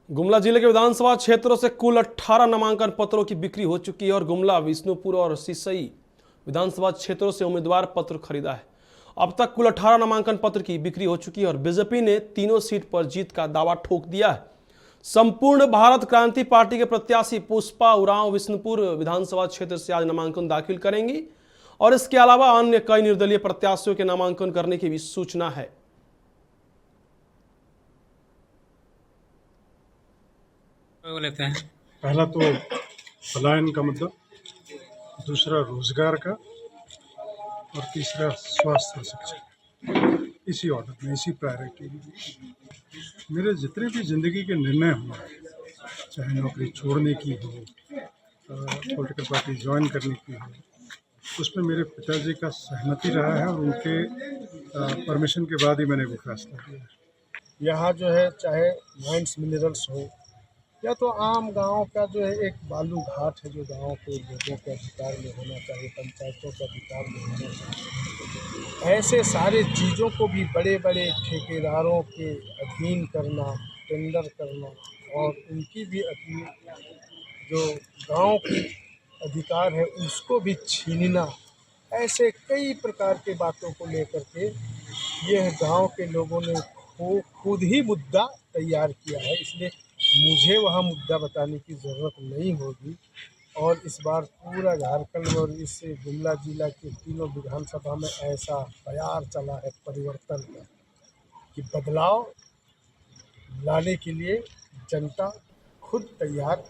गुमला जिले के विधानसभा क्षेत्रों से कुल 18 नामांकन पत्रों की बिक्री हो चुकी है और गुमला, विष्णुपुर और सिसई विधानसभा क्षेत्रों से उम्मीदवार पत्र खरीदा है। अब तक कुल 18 नामांकन पत्र की बिक्री हो चुकी है और बीजेपी ने तीनों सीट पर जीत का दावा ठोक दिया है। संपूर्ण भारत क्रांति पार्टी के प्रत्याशी पुष्पा उरांव विष्णुपुर विधानसभा क्षेत्र से आज नामांकन दाखिल करेंगी और इसके अलावा अन्य कई निर्दलीय प्रत्याशियों के नामांकन करने की भी सूचना है। लेते हैं। पहला तो पलायन का मुद्दा, दूसरा रोजगार का और तीसरा स्वास्थ्य और शिक्षा। इसी ऑर्डर में, इसी प्रायोरिटी में मेरे जितने भी जिंदगी के निर्णय हुए, चाहे नौकरी छोड़ने की हो, पॉलिटिकल पार्टी ज्वाइन करने की हो, उसमें मेरे पिताजी का सहमति रहा है और उनके परमिशन के बाद ही मैंने वो फैसला किया है। यहाँ जो है चाहे माइंस मिनरल्स हो या तो आम गांव का जो है एक बालू घाट है जो गांव के लोगों के अधिकार में होना चाहिए, पंचायतों के अधिकार में होना चाहिए, ऐसे सारे चीज़ों को भी बड़े बड़े ठेकेदारों के अधीन करना, टेंडर करना और उनकी भी जो गांव की अधिकार है उसको भी छीनना, ऐसे कई प्रकार के बातों को लेकर के यह गांव के लोगों ने खुद ही मुद्दा तैयार किया है। इसलिए मुझे वहाँ मुद्दा बताने की ज़रूरत नहीं होगी और इस बार पूरा झारखंड और इस गुमला जिला के तीनों विधानसभा में ऐसा बयार चला है परिवर्तन का कि बदलाव लाने के लिए जनता खुद तैयार